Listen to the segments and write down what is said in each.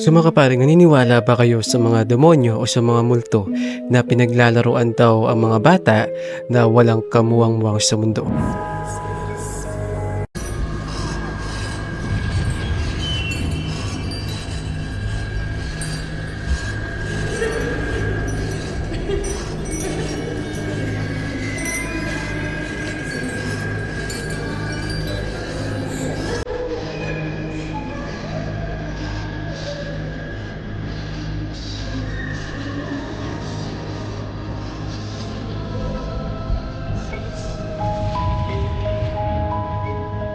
So mga kapare, naniniwala ba kayo sa mga demonyo o sa mga multo na pinaglalaruan daw ang mga bata na walang kamuwang-muwang sa mundo?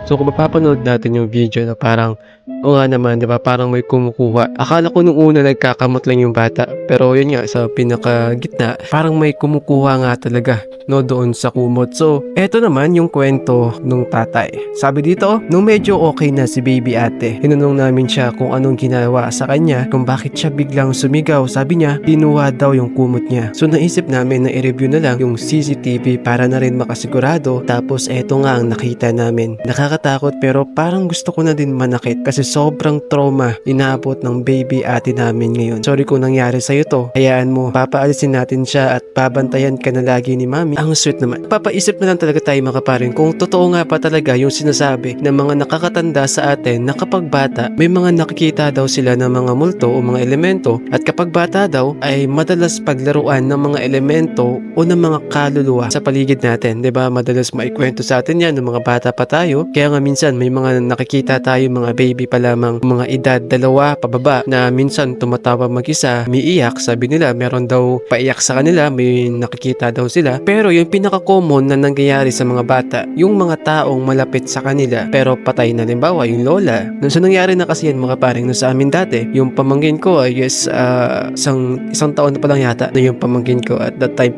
So kung mapapanood natin yung video na parang, o nga naman, 'di ba, parang may kumukuha. Akala ko nung una nagkakamot lang yung bata, pero yun nga sa pinakagitna, parang may kumukuha nga talaga, no, doon sa kumot. So, eto naman yung kwento nung tatay. Sabi dito, nung medyo okay na si baby ate, tinanong namin siya kung anong ginawa sa kanya, kung bakit siya biglang sumigaw. Sabi niya, kinuha daw yung kumot niya. So naisip namin na i-review na lang yung CCTV para na rin makasigurado. Tapos eto nga ang nakita namin. Nakakatakot pero parang gusto ko na din manakit kasi sobrang trauma inaabot ng baby ate namin ngayon. Sorry kung nangyari sa'yo to. Hayaan mo, papaalisin natin siya at babantayan ka na lagi ni mami. Ang sweet naman. Papaisip na lang talaga tayo mga kaparin kung totoo nga pa talaga yung sinasabi ng mga nakakatanda sa atin na kapag bata, may mga nakikita daw sila ng mga multo o mga elemento at kapag bata daw ay madalas paglaruan ng mga elemento o ng mga kaluluwa sa paligid natin. 'Di ba? Madalas maikwento sa atin yan ng mga bata pa tayo. Kaya nga minsan may mga nakikita tayo mga baby pa lamang, mga edad 2 pababa na minsan tumatawa mag-isa, umiiyak. Sabi nila meron daw paiyak sa kanila, may nakikita daw sila. Pero yung pinaka-common na nangyayari sa mga bata, yung mga taong malapit sa kanila pero patay na, limbawa yung lola. Nung sa nangyari na kasi yan mga paring nung sa amin dati, yung pamangkin ko ay isang taon na pa lang yata na yung pamangkin ko at that time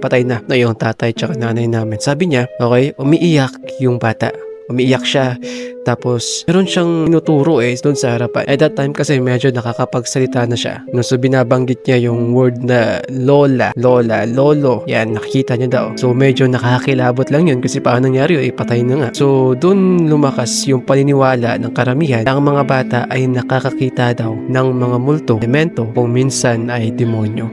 patay na yung tatay tsaka nanay namin. Sabi niya, okay, umiiyak yung bata. Umiiyak siya. Tapos, meron siyang tinuturo doon sa harapan. At that time kasi medyo nakakapagsalita na siya. No, so, binabanggit niya yung word na lola, lolo. Yan, nakikita niya daw. So, medyo nakakilabot lang yun kasi paano nangyari patay na nga. So, doon lumakas yung paniniwala ng karamihan na ang mga bata ay nakakakita daw ng mga multo, elemento, kung minsan ay demonyo.